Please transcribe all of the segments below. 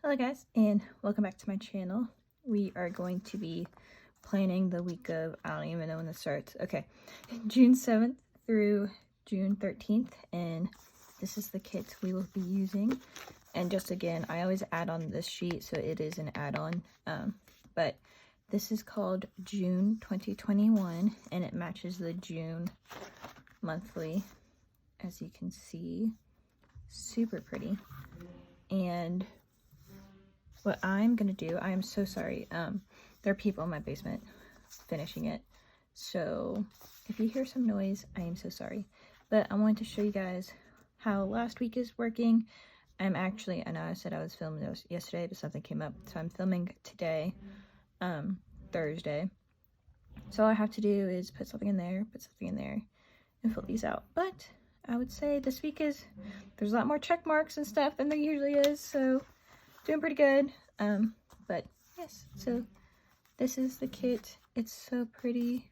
Hello guys, and welcome back to my channel. We are going to be planning the week of, I don't even know when this starts. Okay, June 7th through June 13th, and this is the kit we will be using. And just again, I always add on this sheet, so it is an add-on. But this is called June 2021, and it matches the June monthly, as you can see. Super pretty. And what I'm gonna do, I am so sorry, there are people in my basement finishing it, so if you hear some noise, I am so sorry. But I wanted to show you guys how last week is working. I know I said I was filming this yesterday, but something came up, so I'm filming today, Thursday. So all I have to do is put something in there, and fill these out. But I would say this week there's a lot more check marks and stuff than there usually is, so doing pretty good. But yes, so this is the kit. It's so pretty.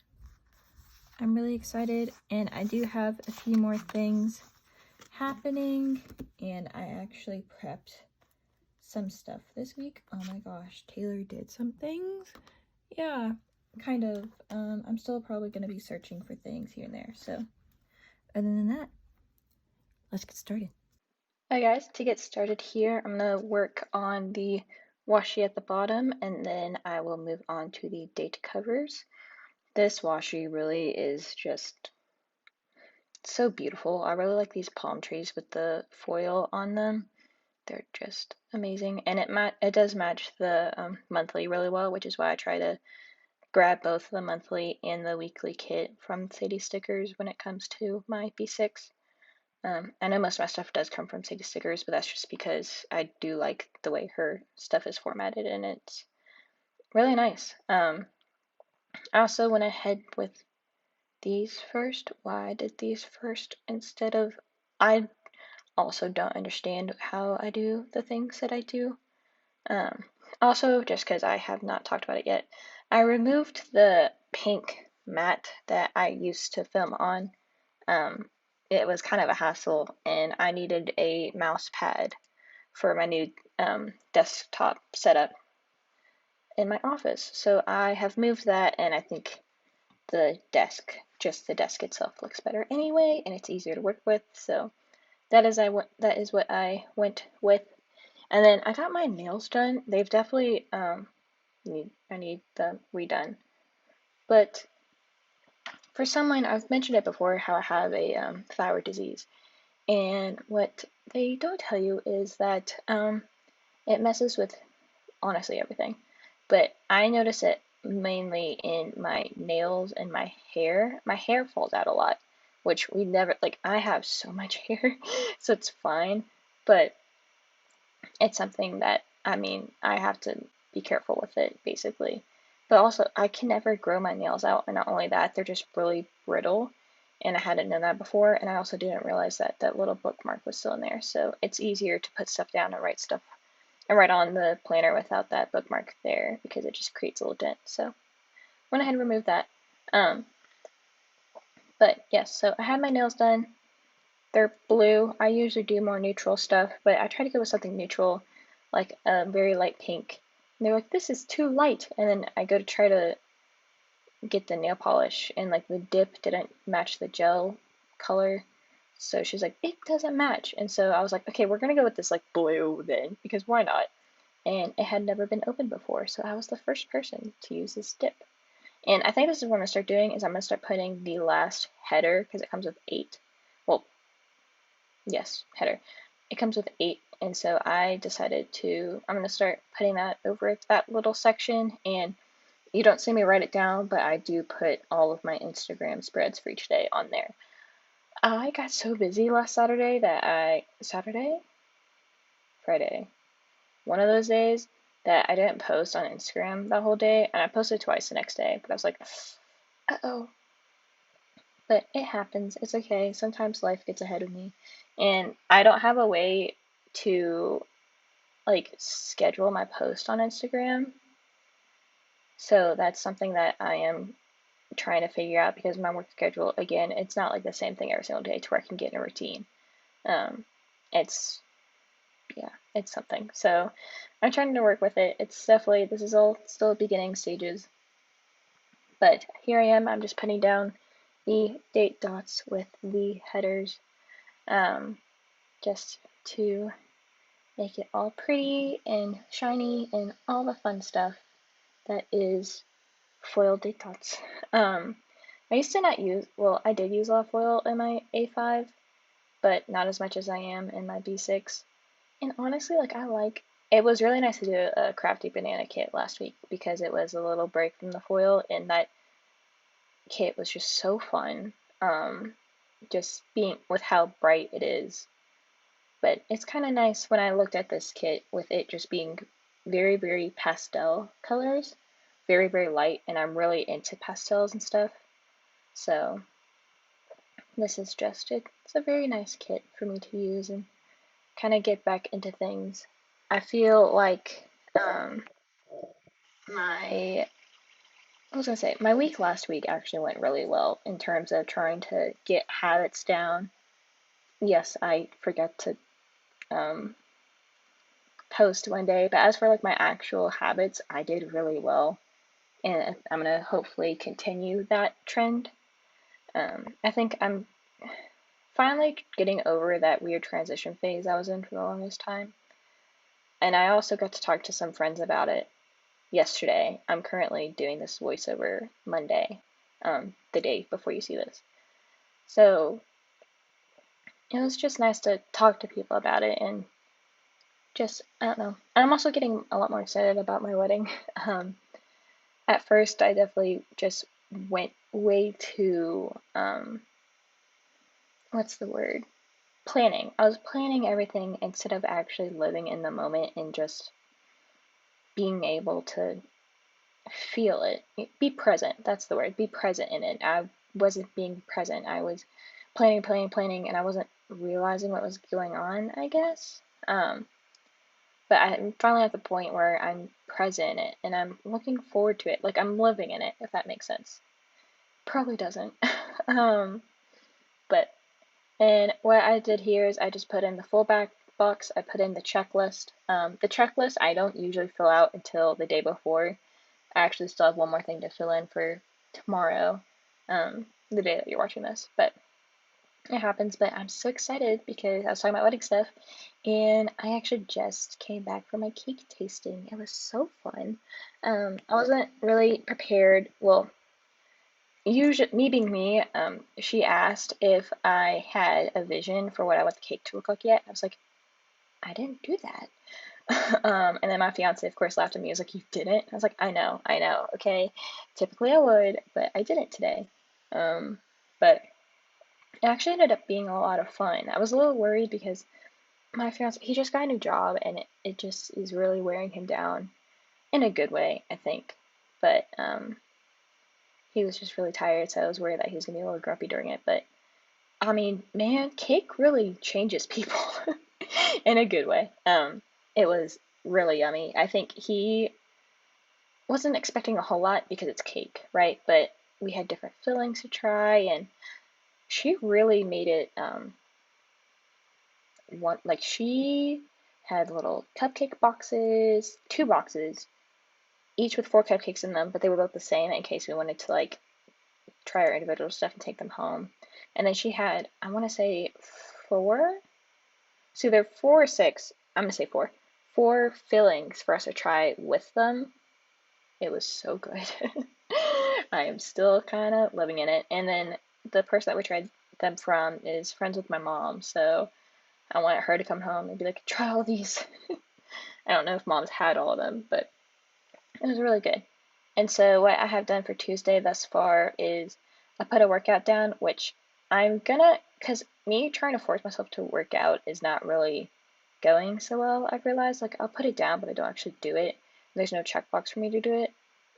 I'm really excited, and I do have a few more things happening, and I actually prepped some stuff this week. Oh my gosh, Taylor did some things. Yeah, kind of. I'm still probably going to be searching for things here and there, so other than that, let's get started. Hi guys, to get started here, I'm going to work on the washi at the bottom, and then I will move on to the date covers. This washi really is just so beautiful. I really like these palm trees with the foil on them. They're just amazing, and it does match the monthly really well, which is why I try to grab both the monthly and the weekly kit from Sadie Stickers when it comes to my B6. I know most of my stuff does come from Sadie Stickers, but that's just because I do like the way her stuff is formatted, and it's really nice. I also went ahead with these first. Why I did these first instead of... I also don't understand how I do the things that I do. Also, just because I have not talked about it yet, I removed the pink mat that I used to film on. It was kind of a hassle, and I needed a mouse pad for my new desktop setup in my office. So I have moved that, and I think the desk itself looks better anyway, and it's easier to work with. So that is what I went with. And then I got my nails done. They've definitely I need them redone. But for someone, I've mentioned it before, how I have a thyroid disease. And what they don't tell you is that it messes with honestly everything. But I notice it mainly in my nails and my hair. My hair falls out a lot, which we never, like, I have so much hair, so it's fine. But it's something that, I mean, I have to be careful with it, basically. But also, I can never grow my nails out, and not only that, they're just really brittle, and I hadn't known that before, and I also didn't realize that that little bookmark was still in there, so it's easier to put stuff down and write on the planner without that bookmark there, because it just creates a little dent. So went ahead and removed that. But yes, so I had my nails done. They're blue. I usually do more neutral stuff, but I try to go with something neutral, like a very light pink. And they're like, this is too light. And then I go to try to get the nail polish, and like the dip didn't match the gel color. So she's like, it doesn't match. And so I was like, okay, we're gonna go with this like blue then, because why not? And it had never been opened before, so I was the first person to use this dip. And I think this is what I'm gonna start doing, is I'm gonna start putting the last header, because it comes with 8. Well, yes, header. It comes with 8, and so I decided I'm gonna start putting that over that little section. And you don't see me write it down, but I do put all of my Instagram spreads for each day on there. I got so busy last Saturday that Friday, one of those days, that I didn't post on Instagram that whole day, and I posted twice the next day, but I was like, uh-oh. But it happens. It's okay. Sometimes life gets ahead of me, and I don't have a way to like schedule my post on Instagram. So that's something that I am trying to figure out, because my work schedule, again, it's not like the same thing every single day to where I can get in a routine. It's, yeah, it's something. So I'm trying to work with it. It's definitely, this is all still beginning stages. But here I am, I'm just putting down the date dots with the headers, just to make it all pretty and shiny and all the fun stuff that is foil date dots. I used to not use, well, I did use a lot of foil in my A5, but not as much as I am in my B6. And honestly, like, it was really nice to do a crafty banana kit last week because it was a little break from the foil, and that kit was just so fun. Just being with how bright it is. But it's kind of nice when I looked at this kit with it just being very, very pastel colors, very, very light, and I'm really into pastels and stuff. So this is just it's a very nice kit for me to use and kind of get back into things. I feel like my I was gonna say my week last week actually went really well in terms of trying to get habits down. Yes, I forget to um, post one day, but as for like my actual habits, I did really well, and I'm gonna hopefully continue that trend. I think I'm finally getting over that weird transition phase I was in for the longest time, and I also got to talk to some friends about it yesterday. I'm currently doing this voiceover Monday, the day before you see this. So it was just nice to talk to people about it and just, I don't know. I'm also getting a lot more excited about my wedding. At first, I definitely just went way too, what's the word? Planning. I was planning everything instead of actually living in the moment and just being able to feel it. Be present. That's the word. Be present in it. I wasn't being present. I was planning, and I wasn't realizing what was going on, I guess. But I'm finally at the point where I'm present in it and I'm looking forward to it. Like I'm living in it, if that makes sense. Probably doesn't. um, but and what I did here is I just put in the full back box. I put in the checklist. The checklist I don't usually fill out until the day before. I actually still have one more thing to fill in for tomorrow, the day that you're watching this. But it happens. But I'm so excited because I was talking about wedding stuff, and I actually just came back from my cake tasting. It was so fun. I wasn't really prepared. Well, usually me being me, she asked if I had a vision for what I want the cake to look like yet. I was like, I didn't do that. And then my fiance, of course, laughed at me. He was like, "You didn't?" I was like, I know, okay. Typically I would, but I didn't today. But it actually ended up being a lot of fun. I was a little worried because my fiance, he just got a new job, and it just is really wearing him down in a good way, I think. But he was just really tired, so I was worried that he was gonna be a little grumpy during it. But I mean, man, cake really changes people in a good way. It was really yummy. I think he wasn't expecting a whole lot because it's cake, right? But we had different fillings to try, and she really made it one like she had little cupcake boxes, two boxes, each with four cupcakes in them, but they were both the same in case we wanted to like try our individual stuff and take them home. And then she had, I want to say four, so they're four or six. I'm gonna say four. Four fillings for us to try with them. It was so good. I am still kind of living in it. And then the person that we tried them from is friends with my mom, so I wanted her to come home and be like, try all these. I don't know if mom's had all of them, but it was really good. And so what I have done for Tuesday thus far is I put a workout down, which I'm gonna, because me trying to force myself to work out is not really going so well. I've realized, like, I'll put it down, but I don't actually do it. There's no checkbox for me to do it.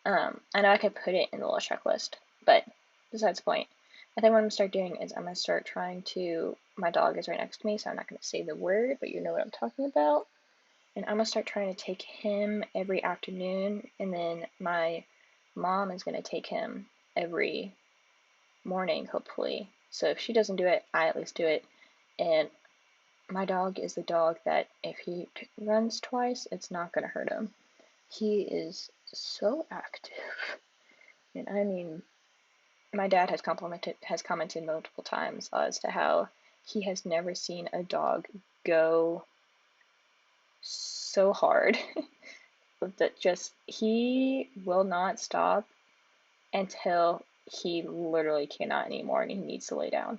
I know I could put it in the little checklist, but besides the point. I think what I'm gonna start doing is I'm gonna start trying to. My dog is right next to me, so I'm not gonna say the word, but you know what I'm talking about. And I'm gonna start trying to take him every afternoon, and then my mom is gonna take him every morning, hopefully. So if she doesn't do it, I at least do it. And my dog is the dog that if he runs twice, it's not going to hurt him. He is so active. And I mean, my dad has commented multiple times as to how he has never seen a dog go so hard that just he will not stop until he literally cannot anymore and he needs to lay down.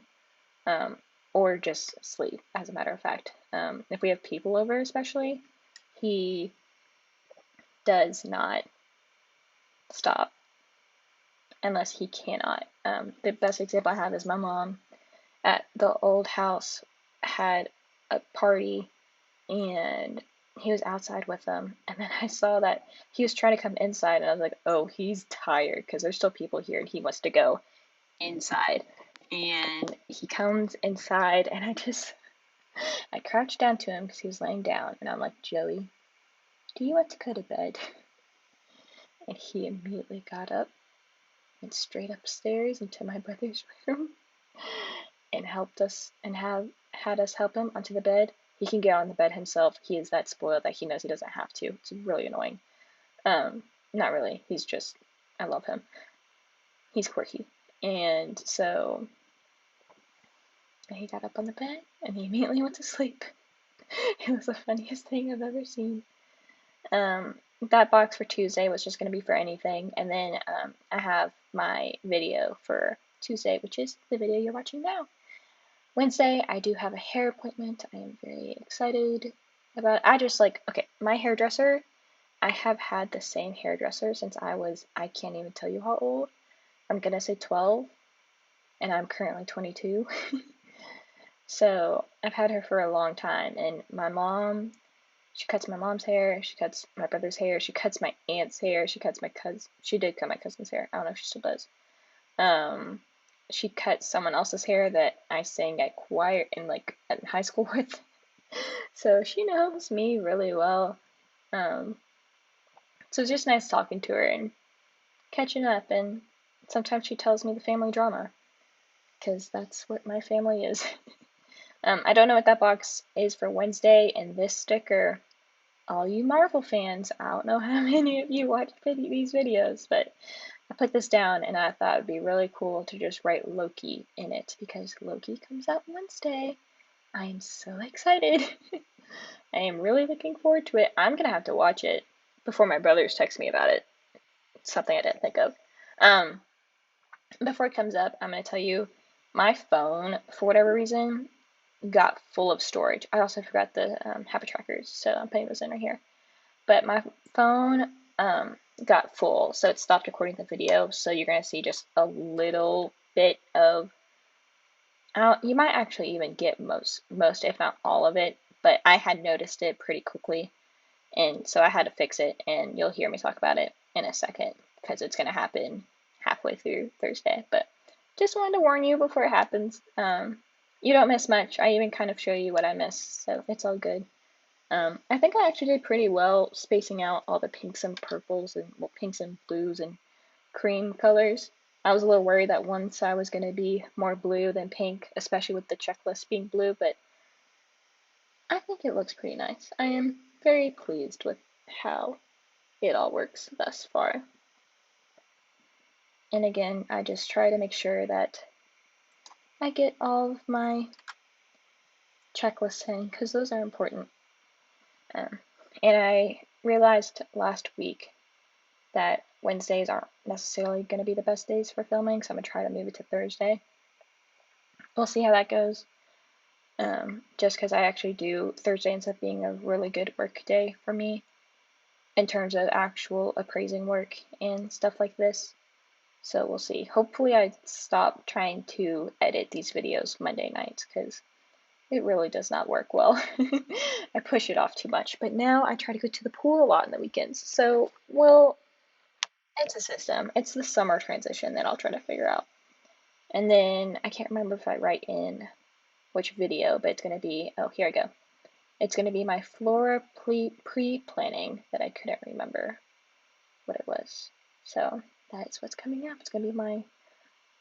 Or just sleep, as a matter of fact. If we have people over, especially, he does not stop unless he cannot. The best example I have is my mom at the old house had a party and he was outside with them, and then I saw that he was trying to come inside, and I was like, oh, he's tired because there's still people here and he wants to go inside. And he comes inside, and I crouched down to him because he was laying down, and I'm like, Joey, do you want to go to bed? And he immediately got up, went straight upstairs into my brother's room, and helped us and had us help him onto the bed. He can get on the bed himself. He is that spoiled that he knows he doesn't have to. It's really annoying. Not really. He's just, I love him. He's quirky. And so he got up on the bed and he immediately went to sleep. It was the funniest thing I've ever seen. That box for Tuesday was just going to be for anything. And then I have my video for Tuesday, which is the video you're watching now. Wednesday, I do have a hair appointment. I am very excited about it. Okay, my hairdresser, I have had the same hairdresser since I can't even tell you how old. I'm going to say 12, and I'm currently 22. So I've had her for a long time, and my mom, she cuts my mom's hair, she cuts my brother's hair, she cuts my aunt's hair, she did cut my cousin's hair. I don't know if she still does. She cut someone else's hair that I sang at choir in high school with. So she knows me really well. So it's just nice talking to her and catching up, and sometimes she tells me the family drama, because that's what my family is. I don't know what that box is for Wednesday, and this sticker, all you Marvel fans, I don't know how many of you watch these videos, but I put this down and I thought it would be really cool to just write Loki in it because Loki comes out Wednesday. I am so excited. I am really looking forward to it. I'm gonna have to watch it before my brothers text me about it. It's something I didn't think of. Before it comes up, I'm gonna tell you my phone, for whatever reason, got full of storage. I also forgot the habit trackers, so I'm putting those in right here. But my phone got full, so it stopped recording the video. So you're gonna see just a little bit of. You might actually even get most, if not all of it. But I had noticed it pretty quickly, and so I had to fix it. And you'll hear me talk about it in a second because it's gonna happen halfway through Thursday. But just wanted to warn you before it happens. You don't miss much. I even kind of show you what I missed, so it's all good. I think I actually did pretty well spacing out all the pinks and purples and pinks and blues and cream colors. I was a little worried that one side was going to be more blue than pink, especially with the checklist being blue, but I think it looks pretty nice. I am very pleased with how it all works thus far. And again, I just try to make sure that I get all of my checklists in because those are important. And I realized last week that Wednesdays aren't necessarily going to be the best days for filming, so I'm going to try to move it to Thursday. We'll see how that goes. Just because I actually do, Thursday ends up being a really good work day for me in terms of actual appraising work and stuff like this. So we'll see. Hopefully I stop trying to edit these videos Monday nights because it really does not work well. I push it off too much. But now I try to go to the pool a lot on the weekends. So, well, it's a system. It's the summer transition that I'll try to figure out. And then I can't remember if I write in which video, but it's going to be, oh, here I go. It's going to be my flora pre-planning that I couldn't remember what it was. So that's what's coming up. It's going to be my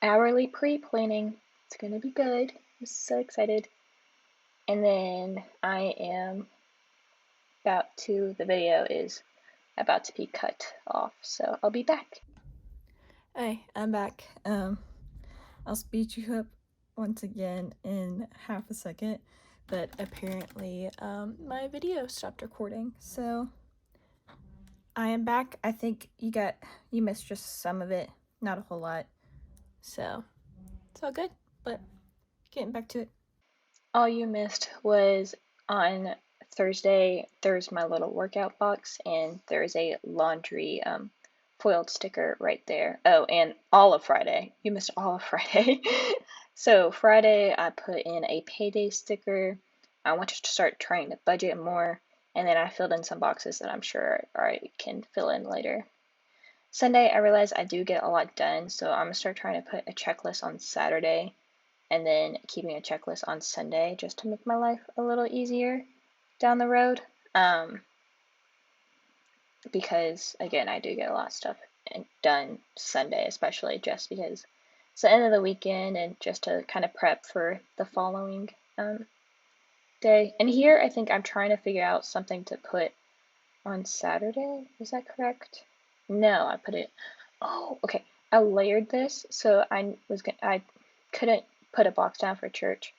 hourly pre-planning. It's going to be good. I'm so excited. And then the video is about to be cut off, so I'll be back. Hi, I'm back. I'll speed you up once again in half a second, but apparently my video stopped recording, so I am back. I think you missed just some of it, not a whole lot, so it's all good, but getting back to it. All you missed was on Thursday, there's my little workout box, and there's a laundry foiled sticker right there. Oh, and all of Friday. You missed all of Friday. So Friday, I put in a payday sticker. I wanted to start trying to budget more, and then I filled in some boxes that I'm sure I can fill in later. Sunday, I realized I do get a lot done, so I'm gonna start trying to put a checklist on Saturday and then keeping a checklist on Sunday just to make my life a little easier down the road. Because again, I do get a lot of stuff done Sunday, especially just because it's the end of the weekend and just to kind of prep for the following day. And here, I think I'm trying to figure out something to put on Saturday. Is that correct? No, I put it. Oh, okay. I layered this, so I couldn't put a box down for church.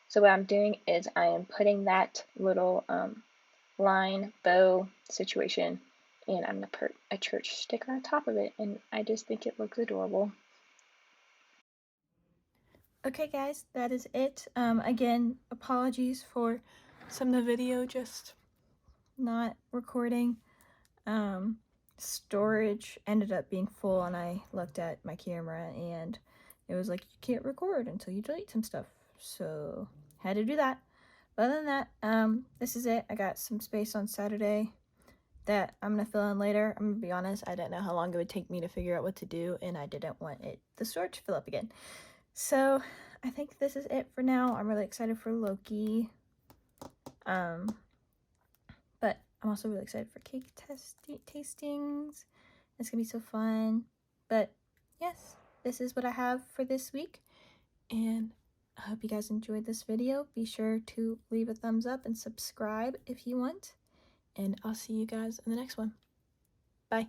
So what I'm doing is I am putting that little line bow situation, and I'm gonna put a church sticker on top of it, and I just think it looks adorable. Okay, guys, that is it. Again, apologies for some of the video just not recording. Storage ended up being full, and I looked at my camera and it was like, you can't record until you delete some stuff, so had to do that. But other than that, this is it. I got some space on Saturday that I'm gonna fill in later. I'm gonna be honest, I didn't know how long it would take me to figure out what to do, and I didn't want the storage to fill up again. So I think this is it for now. I'm really excited for Loki. But I'm also really excited for cake tastings. It's gonna be so fun. But yes, this is what I have for this week, and I hope you guys enjoyed this video. Be sure to leave a thumbs up and subscribe if you want, and I'll see you guys in the next one. Bye.